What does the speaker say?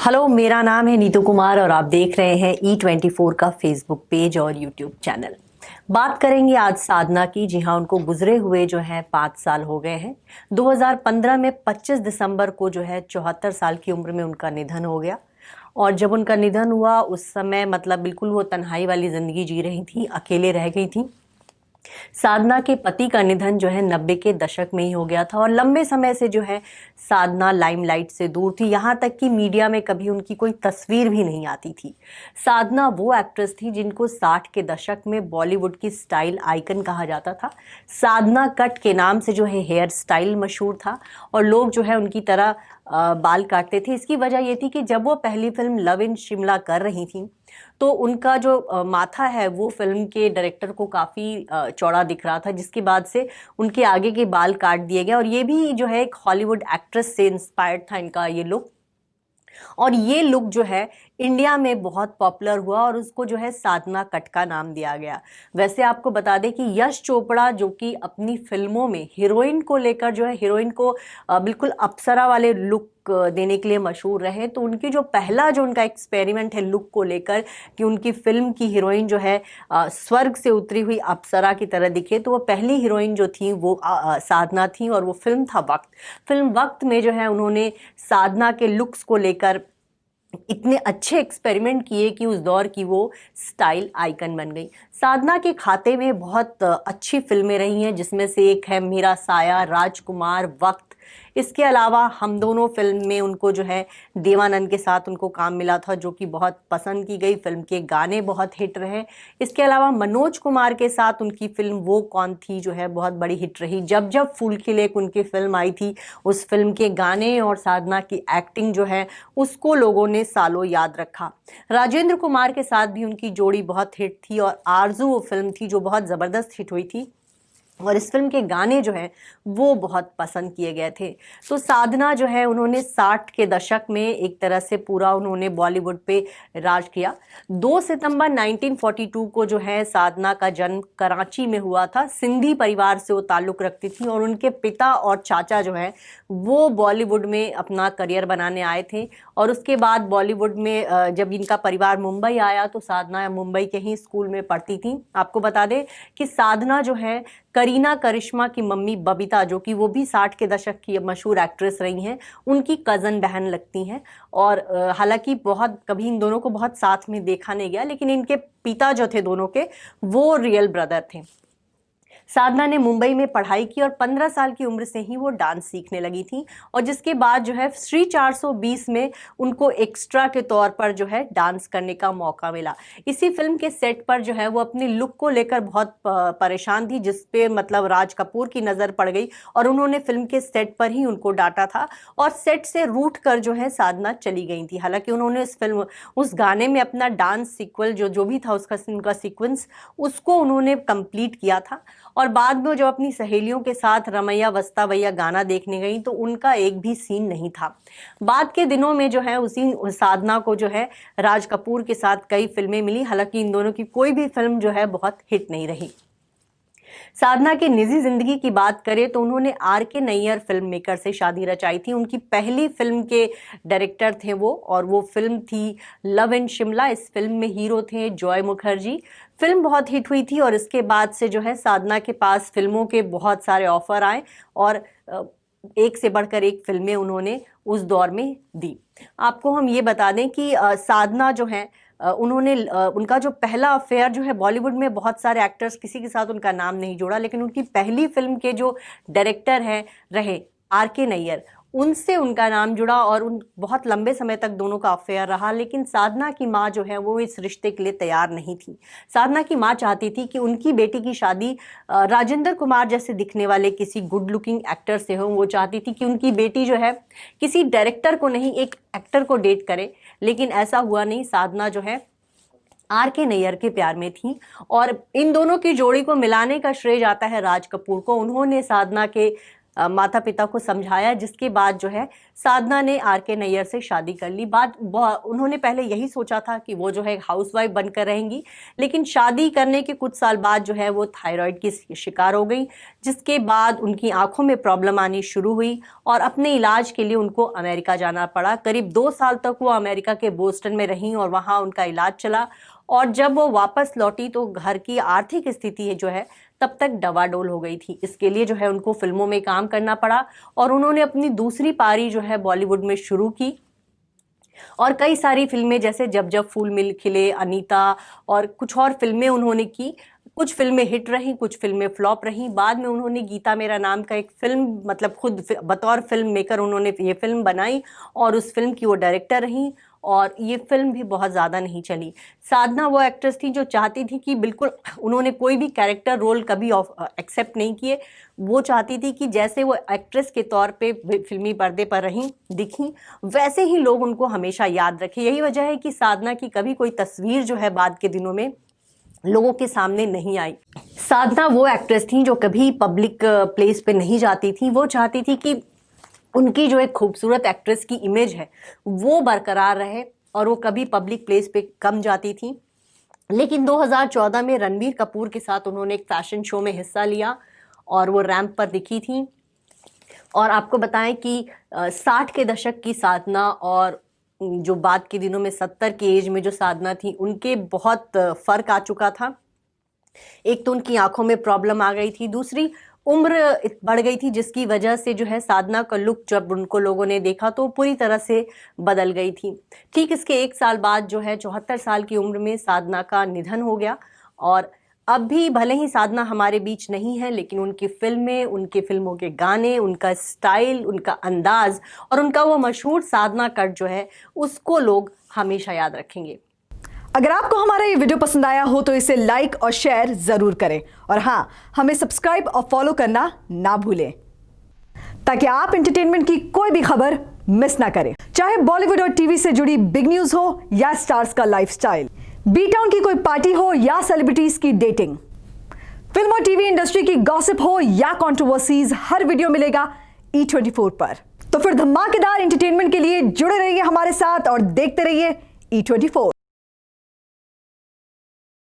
Hello, मेरा नाम है नीतू कुमार और आप देख रहे हैं E24 का फेसबुक पेज और यूट्यूब चैनल। बात करेंगे आज साधना की। जी हाँ, उनको गुजरे हुए जो है 5 साल हो गए हैं। 2015 में 25 दिसंबर को जो है 74 साल की उम्र में उनका निधन हो गया। और जब उनका निधन हुआ उस समय मतलब बिल्कुल वो तन्हाई वाली जिंदगी जी रही थी, अकेले रह गई थी। साधना के पति का निधन जो है 90 के दशक में ही हो गया था और लंबे समय से जो है साधना लाइमलाइट से दूर थी। यहाँ तक कि मीडिया में कभी उनकी कोई तस्वीर भी नहीं आती थी। साधना वो एक्ट्रेस थी जिनको 60 के दशक में बॉलीवुड की स्टाइल आइकन कहा जाता था। साधना कट के नाम से जो है हेयर स्टाइल मशहूर था और लोग जो है उनकी तरह बाल काटते थे। इसकी वजह ये थी कि जब वो पहली फिल्म लव इन शिमला कर रही थी तो उनका जो माथा है वो फिल्म के डायरेक्टर को काफ़ी चौड़ा दिख रहा था, जिसके बाद से उनके आगे के बाल काट दिए गए। और ये भी जो है एक हॉलीवुड एक्ट्रेस से इंस्पायर्ड था इनका ये लुक। और ये लुक जो है इंडिया में बहुत पॉपुलर हुआ और उसको जो है साधना कट का नाम दिया गया। वैसे आपको बता दें कि यश चोपड़ा जो कि अपनी फिल्मों में हीरोइन को लेकर जो है हीरोइन को बिल्कुल अप्सरा वाले लुक देने के लिए मशहूर रहे, तो उनकी जो पहला जो उनका एक्सपेरिमेंट है लुक को लेकर कि उनकी फिल्म की हीरोइन जो है स्वर्ग से उतरी हुई अप्सरा की तरह दिखे, तो वो पहली हीरोइन जो थी वो साधना थी और वो फिल्म था वक्त। फिल्म वक्त में जो है उन्होंने साधना के लुक्स को लेकर इतने अच्छे एक्सपेरिमेंट किए कि उस दौर की वो स्टाइल आइकन बन गई। साधना के खाते में बहुत अच्छी फिल्में रही हैं, जिसमें से एक है मेरा साया, राजकुमार, वक्त। इसके अलावा हम दोनों फिल्म में उनको जो है देवानंद के साथ उनको काम मिला था, जो कि बहुत पसंद की गई। फिल्म के गाने बहुत हिट रहे। इसके अलावा मनोज कुमार के साथ उनकी फिल्म वो कौन थी जो है बहुत बड़ी हिट रही। जब जब फूल खिले उनकी फिल्म आई थी, उस फिल्म के गाने और साधना की एक्टिंग जो है उसको लोगों ने सालों याद रखा। राजेंद्र कुमार के साथ भी उनकी जोड़ी बहुत हिट थी और आरजू वो फिल्म थी जो बहुत ज़बरदस्त हिट हुई थी और इस फिल्म के गाने जो हैं वो बहुत पसंद किए गए थे। तो साधना जो है उन्होंने 60 के दशक में एक तरह से पूरा उन्होंने बॉलीवुड पे राज किया। 2 सितंबर 1942 को जो है साधना का जन्म कराची में हुआ था। सिंधी परिवार से वो ताल्लुक़ रखती थी और उनके पिता और चाचा जो हैं वो बॉलीवुड में अपना करियर बनाने आए थे। और उसके बाद बॉलीवुड में जब इनका परिवार मुंबई आया तो साधना मुंबई के ही स्कूल में पढ़ती थी। आपको बता दें कि साधना जो है करीना करिश्मा की मम्मी बबीता, जो कि वो भी 60 के दशक की मशहूर एक्ट्रेस रही हैं, उनकी कज़न बहन लगती हैं। और हालांकि बहुत कभी इन दोनों को बहुत साथ में देखा नहीं गया, लेकिन इनके पिता जो थे दोनों के वो रियल ब्रदर थे। साधना ने मुंबई में पढ़ाई की और 15 साल की उम्र से ही वो डांस सीखने लगी थी। और जिसके बाद जो है श्री 420 में उनको एक्स्ट्रा के तौर पर जो है डांस करने का मौका मिला। इसी फिल्म के सेट पर जो है वो अपनी लुक को लेकर बहुत परेशान थी, जिसपे मतलब राज कपूर की नज़र पड़ गई और उन्होंने फिल्म के सेट पर ही उनको डांटा था और सेट से रूठ कर जो है साधना चली गई थी। हालांकि उन्होंने उस गाने में अपना डांस सीक्वल जो भी था उसका उनका सीक्वेंस उसको उन्होंने कंप्लीट किया था। और बाद में जब अपनी सहेलियों के साथ रमैया वस्ता भैया गाना देखने गई तो उनका एक भी सीन नहीं था। बाद के दिनों में जो है उसी साधना को जो है राज कपूर के साथ कई फिल्में मिली। हालांकि इन दोनों की कोई भी फिल्म जो है बहुत हिट नहीं रही। साधना की निजी जिंदगी की बात करें तो उन्होंने R.K. नैयर फिल्म मेकर से शादी रचाई थी। उनकी पहली फिल्म के डायरेक्टर थे वो, और वो फिल्म थी लव इन शिमला। इस फिल्म में हीरो थे जॉय मुखर्जी। फिल्म बहुत हिट हुई थी और इसके बाद से जो है साधना के पास फिल्मों के बहुत सारे ऑफर आए और एक से बढ़कर एक फिल्में उन्होंने उस दौर में दी। आपको हम ये बता दें कि साधना जो है उन्होंने उनका जो पहला अफेयर जो है बॉलीवुड में बहुत सारे एक्टर्स किसी के साथ उनका नाम नहीं जोड़ा, लेकिन उनकी पहली फिल्म के जो डायरेक्टर हैं रहे R.K. नैयर, उनसे उनका नाम जुड़ा और उन बहुत लंबे समय तक दोनों का अफेयर रहा। लेकिन साधना की माँ जो है वो इस रिश्ते के लिए तैयार नहीं थी। साधना की माँ चाहती थी कि उनकी बेटी की शादी राजेंद्र कुमार जैसे दिखने वाले किसी गुड लुकिंग एक्टर से हो। वो चाहती थी कि उनकी बेटी जो है किसी डायरेक्टर को नहीं, एक एक्टर को डेट करे, लेकिन ऐसा हुआ नहीं। साधना जो है R.K. नैयर के प्यार में थी और इन दोनों की जोड़ी को मिलाने का श्रेय जाता है राज कपूर को। उन्होंने साधना के माता पिता को समझाया, जिसके बाद जो है साधना ने आर.के. नैयर से शादी कर ली। उन्होंने पहले यही सोचा था कि वो जो है हाउसवाइफ बनकर रहेंगी, लेकिन शादी करने के कुछ साल बाद जो है वो थायराइड की शिकार हो गई, जिसके बाद उनकी आंखों में प्रॉब्लम आनी शुरू हुई और अपने इलाज के लिए उनको अमेरिका जाना पड़ा। करीब 2 साल तक वो अमेरिका के बोस्टन में रहीं और वहाँ उनका इलाज चला, और जब वो वापस लौटी तो घर की आर्थिक स्थिति जो है तब तक डवाडोल हो गई थी। इसके लिए जो है उनको फिल्मों में काम करना पड़ा और उन्होंने अपनी दूसरी पारी जो है बॉलीवुड में शुरू की और कई सारी फिल्में जैसे जब जब फूल खिले, अनीता और कुछ और फिल्में उन्होंने की। कुछ फिल्में हिट रहीं, कुछ फिल्में फ्लॉप रहीं। बाद में उन्होंने गीता मेरा नाम का एक फिल्म, मतलब खुद बतौर फिल्म मेकर उन्होंने ये फिल्म बनाई और उस फिल्म की वो डायरेक्टर रहीं, और ये फिल्म भी बहुत ज़्यादा नहीं चली। साधना वो एक्ट्रेस थी जो चाहती थी कि बिल्कुल उन्होंने कोई भी कैरेक्टर रोल कभी एक्सेप्ट नहीं किए। वो चाहती थी कि जैसे वो एक्ट्रेस के तौर पे फिल्मी पर्दे पर रहीं, दिखी, वैसे ही लोग उनको हमेशा याद रखें। यही वजह है कि साधना की कभी कोई तस्वीर जो है बाद के दिनों में लोगों के सामने नहीं आई। साधना वो एक्ट्रेस थी जो कभी पब्लिक प्लेस पे नहीं जाती थी। वो चाहती थी कि उनकी जो एक खूबसूरत एक्ट्रेस की इमेज है वो बरकरार रहे और वो कभी पब्लिक प्लेस पे कम जाती थी। लेकिन 2014 में रणबीर कपूर के साथ उन्होंने एक फैशन शो में हिस्सा लिया और वो रैंप पर दिखी थी। और आपको बताएं कि 60 के दशक की साधना और जो बाद के दिनों में 70 की एज में जो साधना थी, उनके बहुत फर्क आ चुका था। एक तो उनकी आंखों में प्रॉब्लम आ गई थी, दूसरी उम्र बढ़ गई थी, जिसकी वजह से जो है साधना का लुक जब उनको लोगों ने देखा तो पूरी तरह से बदल गई थी। ठीक इसके 1 साल बाद जो है 74 साल की उम्र में साधना का निधन हो गया। और अब भी भले ही साधना हमारे बीच नहीं है, लेकिन उनकी फिल्में, उनके फिल्मों के गाने, उनका स्टाइल, उनका अंदाज और उनका वो मशहूर साधना कट जो है उसको लोग हमेशा याद रखेंगे। अगर आपको हमारा ये वीडियो पसंद आया हो तो इसे लाइक और शेयर जरूर करें, और हाँ, हमें सब्सक्राइब और फॉलो करना ना भूलें ताकि आप एंटरटेनमेंट की कोई भी खबर मिस ना करें, चाहे बॉलीवुड और टीवी से जुड़ी बिग न्यूज हो या स्टार्स का लाइफस्टाइल, बी टाउन की कोई पार्टी हो या सेलिब्रिटीज की डेटिंग, फिल्म और टीवी इंडस्ट्री की गॉसिप हो या कंट्रोवर्सीज, हर वीडियो मिलेगा E24 पर। तो फिर धमाकेदार एंटरटेनमेंट के लिए जुड़े रहिए हमारे साथ और देखते रहिए E24।